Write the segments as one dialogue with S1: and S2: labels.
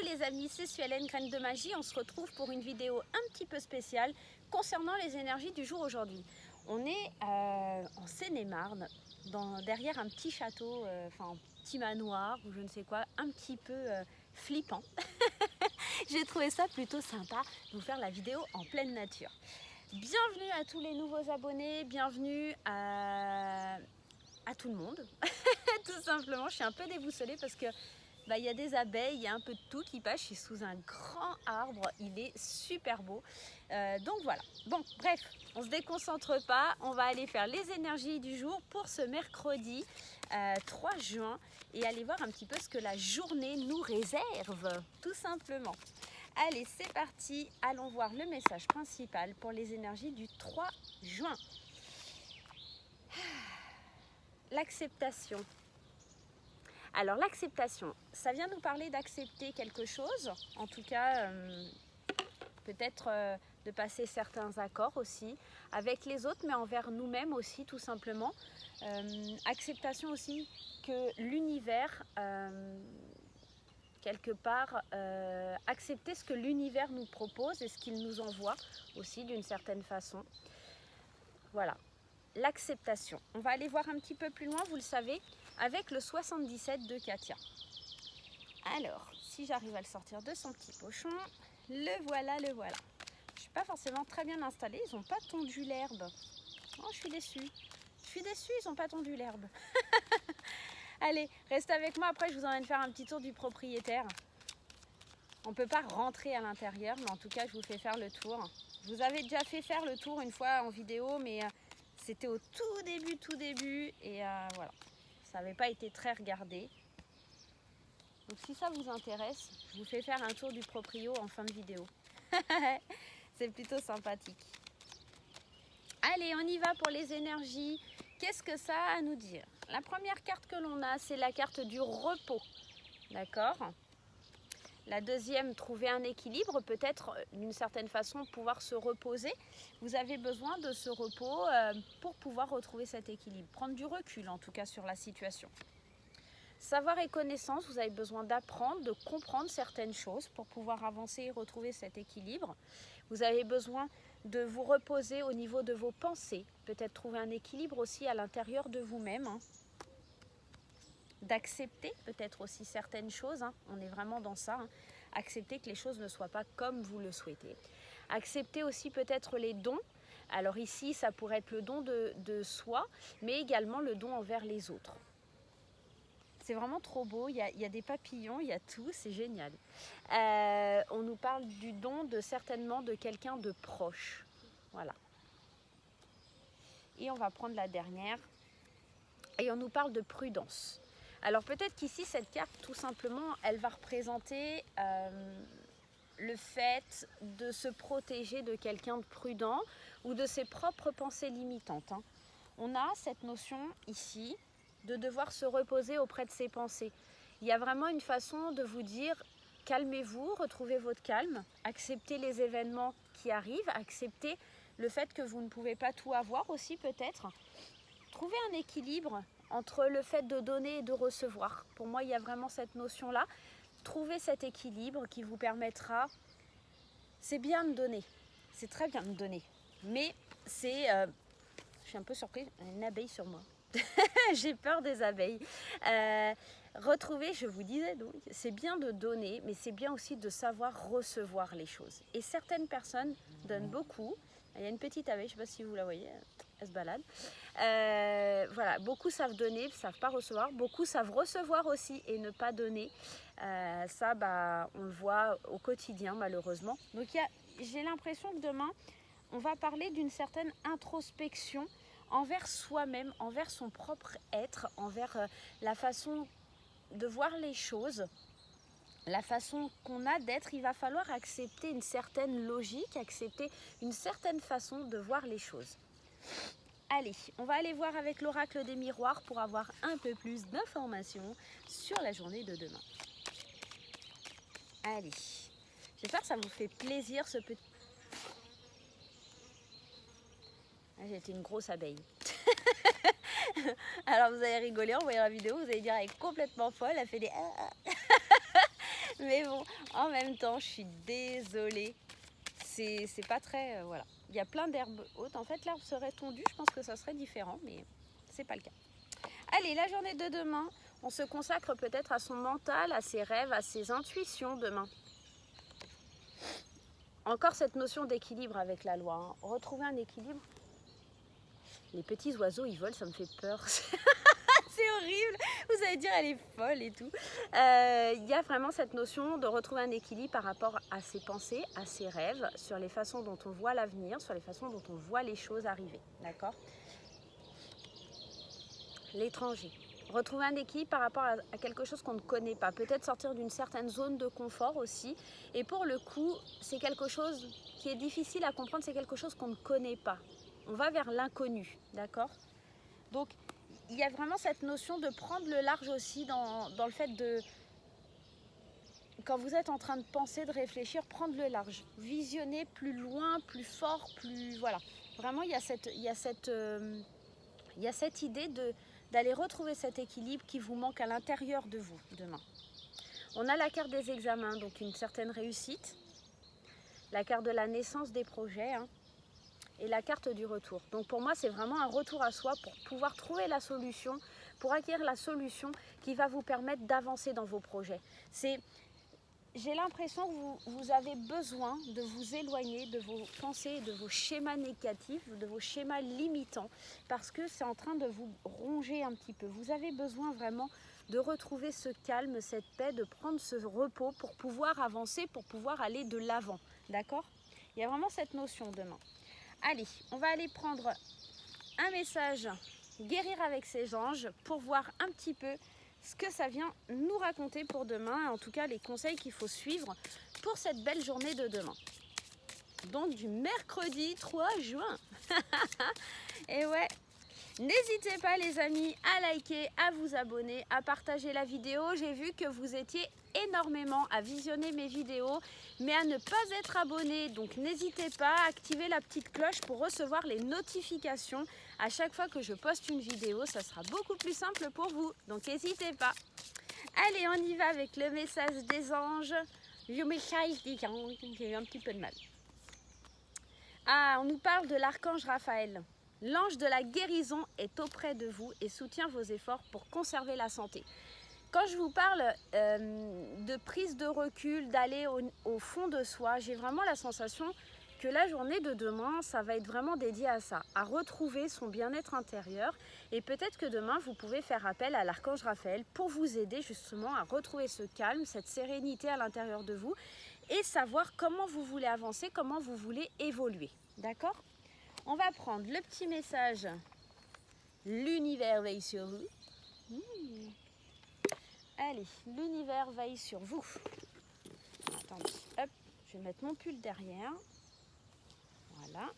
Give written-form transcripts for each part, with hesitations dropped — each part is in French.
S1: les amis, c'est Suellen, Graine de Magie. On se retrouve pour une vidéo un petit peu spéciale concernant les énergies du jour aujourd'hui. On est en Seine-et-Marne, derrière un petit château, un petit manoir ou je ne sais quoi, un petit peu flippant. J'ai trouvé ça plutôt sympa de vous faire la vidéo en pleine nature. Bienvenue à tous les nouveaux abonnés, bienvenue à tout le monde. Tout simplement, je suis un peu déboussolée parce que y a des abeilles, il y a un peu de tout qui passe. Je suis sous un grand arbre, il est super beau. Donc voilà. Bon, bref, on se déconcentre pas. On va aller faire les énergies du jour pour ce mercredi 3 juin et aller voir un petit peu ce que la journée nous réserve, tout simplement. Allez, c'est parti. Allons voir le message principal pour les énergies du 3 juin. L'acceptation. Alors l'acceptation, ça vient nous parler d'accepter quelque chose, en tout cas peut-être de passer certains accords aussi avec les autres, mais envers nous-mêmes aussi tout simplement. Acceptation aussi que l'univers, quelque part, accepter ce que l'univers nous propose et ce qu'il nous envoie aussi d'une certaine façon. Voilà. L'acceptation. On va aller voir un petit peu plus loin, vous le savez, avec le 77 de Katia. Alors, si j'arrive à le sortir de son petit pochon, le voilà, le voilà. Je ne suis pas forcément très bien installée, ils n'ont pas tondu l'herbe. Oh, je suis déçue. Je suis déçue, ils n'ont pas tondu l'herbe. Allez, restez avec moi, après je vous emmène faire un petit tour du propriétaire. On ne peut pas rentrer à l'intérieur, mais en tout cas, je vous fais faire le tour. Je vous avais déjà fait faire le tour une fois en vidéo, mais c'était au tout début, et voilà. Ça n'avait pas été très regardé. Donc si ça vous intéresse, je vous fais faire un tour du proprio en fin de vidéo. C'est plutôt sympathique. Allez, on y va pour les énergies. Qu'est-ce que ça a à nous dire? La première carte que l'on a, c'est la carte du repos. D'accord? La deuxième, trouver un équilibre, peut-être d'une certaine façon pouvoir se reposer. Vous avez besoin de ce repos pour pouvoir retrouver cet équilibre. Prendre du recul en tout cas sur la situation. Savoir et connaissance, vous avez besoin d'apprendre, de comprendre certaines choses pour pouvoir avancer et retrouver cet équilibre. Vous avez besoin de vous reposer au niveau de vos pensées. Peut-être trouver un équilibre aussi à l'intérieur de vous-même. D'accepter peut-être aussi certaines choses, on est vraiment dans ça, accepter que les choses ne soient pas comme vous le souhaitez. Accepter aussi peut-être les dons, alors ici ça pourrait être le don de soi, mais également le don envers les autres. C'est vraiment trop beau, il y a des papillons, il y a tout, c'est génial. On nous parle du don certainement de quelqu'un de proche, voilà. Et on va prendre la dernière, et on nous parle de prudence. Alors peut-être qu'ici, cette carte, tout simplement, elle va représenter le fait de se protéger de quelqu'un de prudent ou de ses propres pensées limitantes. On a cette notion ici de devoir se reposer auprès de ses pensées. Il y a vraiment une façon de vous dire, calmez-vous, retrouvez votre calme, acceptez les événements qui arrivent, acceptez le fait que vous ne pouvez pas tout avoir aussi peut-être. Trouvez un équilibre entre le fait de donner et de recevoir. Pour moi, il y a vraiment cette notion-là. Trouvez cet équilibre qui vous permettra... C'est bien de donner, c'est très bien de donner, mais c'est... Je suis un peu surprise, il y a une abeille sur moi. J'ai peur des abeilles. Retrouver, je vous disais donc, c'est bien de donner, mais c'est bien aussi de savoir recevoir les choses. Et certaines personnes donnent beaucoup. Il y a une petite abeille, je ne sais pas si vous la voyez, elle se balade. Voilà, beaucoup savent donner, ne savent pas recevoir. Beaucoup savent recevoir aussi et ne pas donner. Ça, on le voit au quotidien malheureusement. Donc j'ai l'impression que demain, on va parler d'une certaine introspection envers soi-même, envers son propre être, envers la façon de voir les choses. La façon qu'on a d'être, il va falloir accepter une certaine logique, accepter une certaine façon de voir les choses. Allez, on va aller voir avec l'oracle des miroirs pour avoir un peu plus d'informations sur la journée de demain. Allez, j'espère que ça vous fait plaisir ce petit... J'ai été une grosse abeille. Alors vous allez rigoler en voyant la vidéo, vous allez dire elle est complètement folle, elle fait des... Mais bon, en même temps, je suis désolée. C'est pas très... voilà. Il y a plein d'herbes hautes. En fait, l'herbe serait tondue. Je pense que ça serait différent, mais c'est pas le cas. Allez, la journée de demain, on se consacre peut-être à son mental, à ses rêves, à ses intuitions demain. Encore cette notion d'équilibre avec la loi. Hein. Retrouver un équilibre. Les petits oiseaux, ils volent, ça me fait peur. C'est horrible. Vous allez dire, elle est folle et tout. Il y a vraiment cette notion de retrouver un équilibre par rapport à ses pensées, à ses rêves, sur les façons dont on voit l'avenir, sur les façons dont on voit les choses arriver. D'accord ? L'étranger. Retrouver un équilibre par rapport à quelque chose qu'on ne connaît pas. Peut-être sortir d'une certaine zone de confort aussi. Et pour le coup, c'est quelque chose qui est difficile à comprendre, c'est quelque chose qu'on ne connaît pas. On va vers l'inconnu, d'accord ? Donc, il y a vraiment cette notion de prendre le large aussi dans le fait de... Quand vous êtes en train de penser, de réfléchir, prendre le large. Visionner plus loin, plus fort, plus... Voilà. Vraiment, il y a cette idée d'aller retrouver cet équilibre qui vous manque à l'intérieur de vous demain. On a la carte des examens, donc une certaine réussite. La carte de la naissance des projets, hein, et la carte du retour. Donc pour moi, c'est vraiment un retour à soi pour pouvoir trouver la solution, pour acquérir la solution qui va vous permettre d'avancer dans vos projets. J'ai l'impression que vous avez besoin de vous éloigner de vos pensées, de vos schémas négatifs, de vos schémas limitants, parce que c'est en train de vous ronger un petit peu. Vous avez besoin vraiment de retrouver ce calme, cette paix, de prendre ce repos pour pouvoir avancer, pour pouvoir aller de l'avant. D'accord ? Il y a vraiment cette notion demain. Allez, on va aller prendre un message guérir avec ses anges pour voir un petit peu ce que ça vient nous raconter pour demain, en tout cas les conseils qu'il faut suivre pour cette belle journée de demain. Donc du mercredi 3 juin. Et ouais, n'hésitez pas les amis à liker, à vous abonner, à partager la vidéo. J'ai vu que vous étiez énormément à visionner mes vidéos, mais à ne pas être abonné. Donc n'hésitez pas à activer la petite cloche pour recevoir les notifications à chaque fois que je poste une vidéo. Ça sera beaucoup plus simple pour vous. Donc n'hésitez pas. Allez, on y va avec le message des anges. Le message des anges, j'ai eu un petit peu de mal. Ah, on nous parle de l'archange Raphaël. L'ange de la guérison est auprès de vous et soutient vos efforts pour conserver la santé. Quand je vous parle de prise de recul, d'aller au fond de soi, j'ai vraiment la sensation que la journée de demain, ça va être vraiment dédié à ça, à retrouver son bien-être intérieur. Et peut-être que demain, vous pouvez faire appel à l'archange Raphaël pour vous aider justement à retrouver ce calme, cette sérénité à l'intérieur de vous et savoir comment vous voulez avancer, comment vous voulez évoluer. D'accord ? On va prendre le petit message « L'univers veille sur vous ». Allez, l'univers veille sur vous. Attendez, hop, je vais mettre mon pull derrière. Voilà.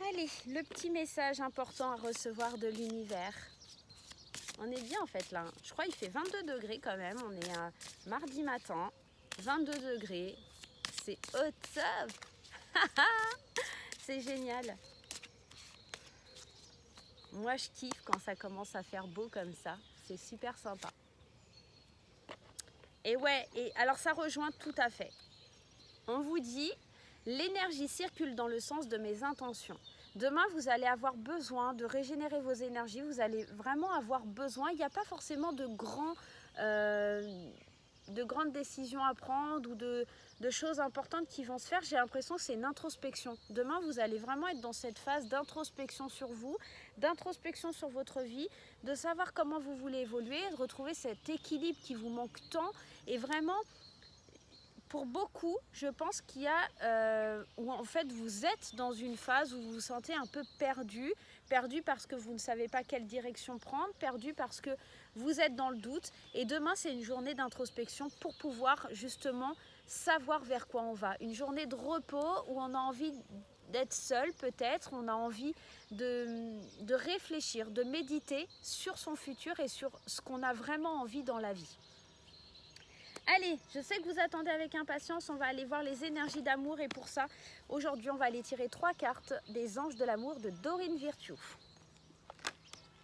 S1: Allez, le petit message important à recevoir de l'univers. On est bien en fait là. Je crois qu'il fait 22 degrés quand même. On est mardi matin. 22 degrés. C'est au top. C'est génial. Moi, je kiffe quand ça commence à faire beau comme ça. C'est super sympa. Et ouais, et alors ça rejoint tout à fait. On vous dit, l'énergie circule dans le sens de mes intentions. Demain, vous allez avoir besoin de régénérer vos énergies. Vous allez vraiment avoir besoin. Il n'y a pas forcément de grandes décisions à prendre ou de choses importantes qui vont se faire. J'ai l'impression que c'est une introspection. Demain, vous allez vraiment être dans cette phase d'introspection sur vous, d'introspection sur votre vie, de savoir comment vous voulez évoluer, de retrouver cet équilibre qui vous manque tant. Et vraiment, pour beaucoup, je pense qu'il y a où en fait vous êtes dans une phase où vous vous sentez un peu perdu parce que vous ne savez pas quelle direction prendre, perdu parce que vous êtes dans le doute. Et demain, c'est une journée d'introspection pour pouvoir justement savoir vers quoi on va. Une journée de repos où on a envie d'être seul peut-être, on a envie de réfléchir, de méditer sur son futur et sur ce qu'on a vraiment envie dans la vie. Allez, je sais que vous attendez avec impatience, on va aller voir les énergies d'amour et pour ça, aujourd'hui, on va aller tirer 3 cartes des anges de l'amour de Dorine Virtue.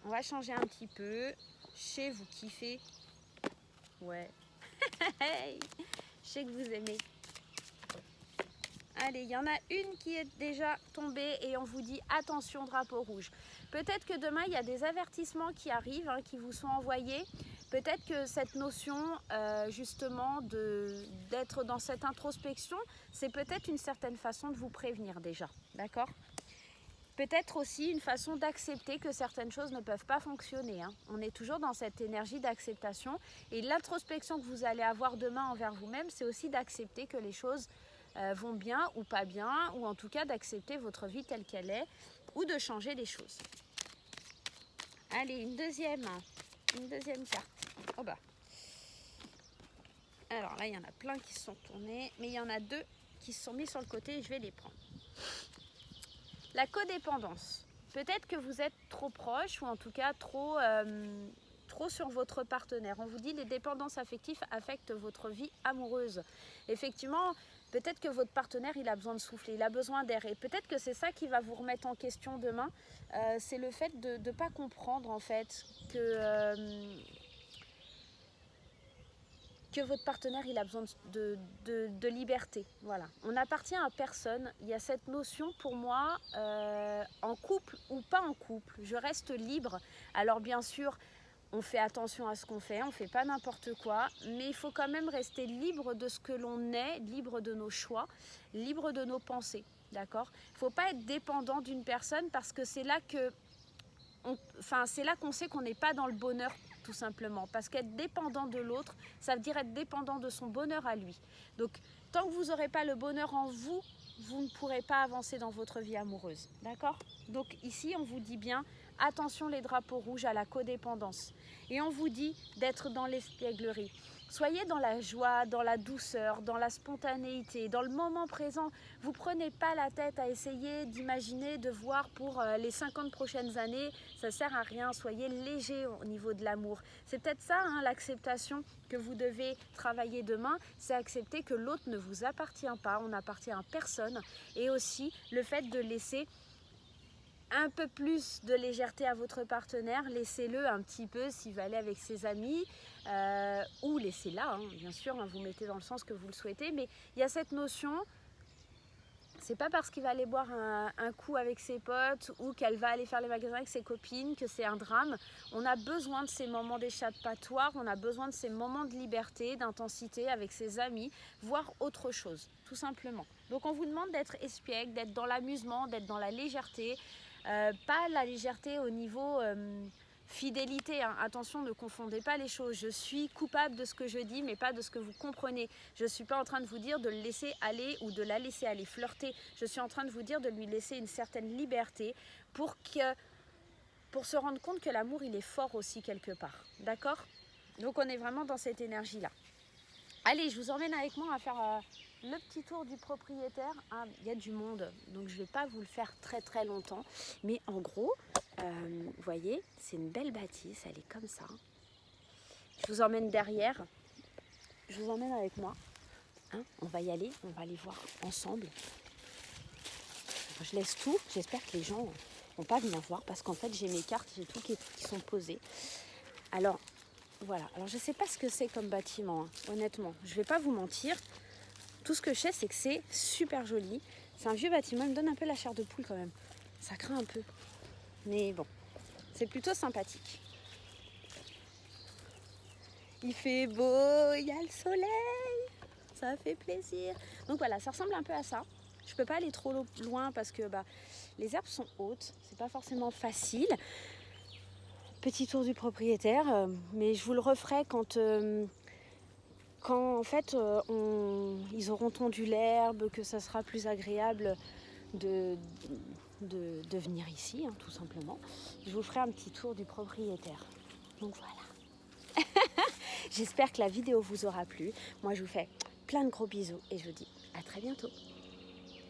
S1: On va changer un petit peu, chez vous kiffez Ouais. Hey, je sais que vous aimez. Allez, il y en a une qui est déjà tombée et on vous dit attention, drapeau rouge. Peut-être que demain, il y a des avertissements qui arrivent, hein, qui vous sont envoyés. Peut-être que cette notion, justement, d'être dans cette introspection, c'est peut-être une certaine façon de vous prévenir déjà. D'accord ? Peut-être aussi une façon d'accepter que certaines choses ne peuvent pas fonctionner. Hein. On est toujours dans cette énergie d'acceptation. Et l'introspection que vous allez avoir demain envers vous-même, c'est aussi d'accepter que les choses vont bien ou pas bien, ou en tout cas d'accepter votre vie telle qu'elle est, ou de changer les choses. Allez, une deuxième carte. Oh bah. Alors là, il y en a plein qui se sont tournés, mais il y en a deux qui se sont mis sur le côté et je vais les prendre. La codépendance. Peut-être que vous êtes trop proche ou en tout cas trop sur votre partenaire. On vous dit les dépendances affectives affectent votre vie amoureuse. Effectivement, peut-être que votre partenaire, il a besoin de souffler, il a besoin d'air. Et peut-être que c'est ça qui va vous remettre en question demain. C'est le fait de ne pas comprendre en fait que votre partenaire, il a besoin de liberté. Voilà. On n'appartient à personne. Il y a cette notion pour moi, en couple ou pas en couple, je reste libre. Alors bien sûr, on fait attention à ce qu'on fait, on ne fait pas n'importe quoi, mais il faut quand même rester libre de ce que l'on est, libre de nos choix, libre de nos pensées. D'accord ? Il ne faut pas être dépendant d'une personne parce que c'est là qu'on sait qu'on n'est pas dans le bonheur tout simplement, parce qu'être dépendant de l'autre, ça veut dire être dépendant de son bonheur à lui. Donc, tant que vous n'aurez pas le bonheur en vous, vous ne pourrez pas avancer dans votre vie amoureuse, d'accord ? Donc ici, on vous dit bien, attention les drapeaux rouges à la codépendance. Et on vous dit d'être dans l'espièglerie. Soyez dans la joie, dans la douceur, dans la spontanéité, dans le moment présent. Vous ne prenez pas la tête à essayer d'imaginer, de voir pour les 50 prochaines années. Ça ne sert à rien. Soyez léger au niveau de l'amour. C'est peut-être ça, hein, l'acceptation que vous devez travailler demain. C'est accepter que l'autre ne vous appartient pas. On n'appartient à personne. Et aussi le fait de laisser un peu plus de légèreté à votre partenaire, laissez-le un petit peu s'il va aller avec ses amis, ou laissez-la, hein, bien sûr, hein, vous mettez dans le sens que vous le souhaitez, mais il y a cette notion, c'est pas parce qu'il va aller boire un coup avec ses potes ou qu'elle va aller faire les magasins avec ses copines que c'est un drame. On a besoin de ces moments d'échappatoire, on a besoin de ces moments de liberté, d'intensité avec ses amis, voire autre chose, tout simplement. Donc on vous demande d'être espiègle, d'être dans l'amusement, d'être dans la légèreté, pas la légèreté au niveau fidélité, hein. Attention, ne confondez pas les choses. Je suis coupable de ce que je dis, mais pas de ce que vous comprenez. Je ne suis pas en train de vous dire de le laisser aller ou de la laisser aller flirter. Je suis en train de vous dire de lui laisser une certaine liberté pour se rendre compte que l'amour, il est fort aussi quelque part. D'accord ? Donc on est vraiment dans cette énergie-là. Allez, je vous emmène avec moi à faire le petit tour du propriétaire. Ah, il y a du monde, donc je ne vais pas vous le faire très très longtemps. Mais en gros, vous voyez, c'est une belle bâtisse, elle est comme ça. Je vous emmène derrière. Je vous emmène avec moi. Hein, on va y aller, on va aller voir ensemble. Je laisse tout, j'espère que les gens vont pas venir voir parce qu'en fait j'ai mes cartes, j'ai tout qui sont posées. Alors, voilà, alors je ne sais pas ce que c'est comme bâtiment, hein, honnêtement. Je ne vais pas vous mentir. Tout ce que je sais, c'est que c'est super joli. C'est un vieux bâtiment, il me donne un peu la chair de poule quand même. Ça craint un peu. Mais bon, c'est plutôt sympathique. Il fait beau, il y a le soleil. Ça fait plaisir. Donc voilà, ça ressemble un peu à ça. Je ne peux pas aller trop loin parce que les herbes sont hautes. C'est pas forcément facile. Petit tour du propriétaire, mais je vous le referai quand en fait ils auront tondu l'herbe, que ça sera plus agréable de venir ici, hein, tout simplement. Je vous ferai un petit tour du propriétaire. Donc voilà. J'espère que la vidéo vous aura plu. Moi je vous fais plein de gros bisous et je vous dis à très bientôt.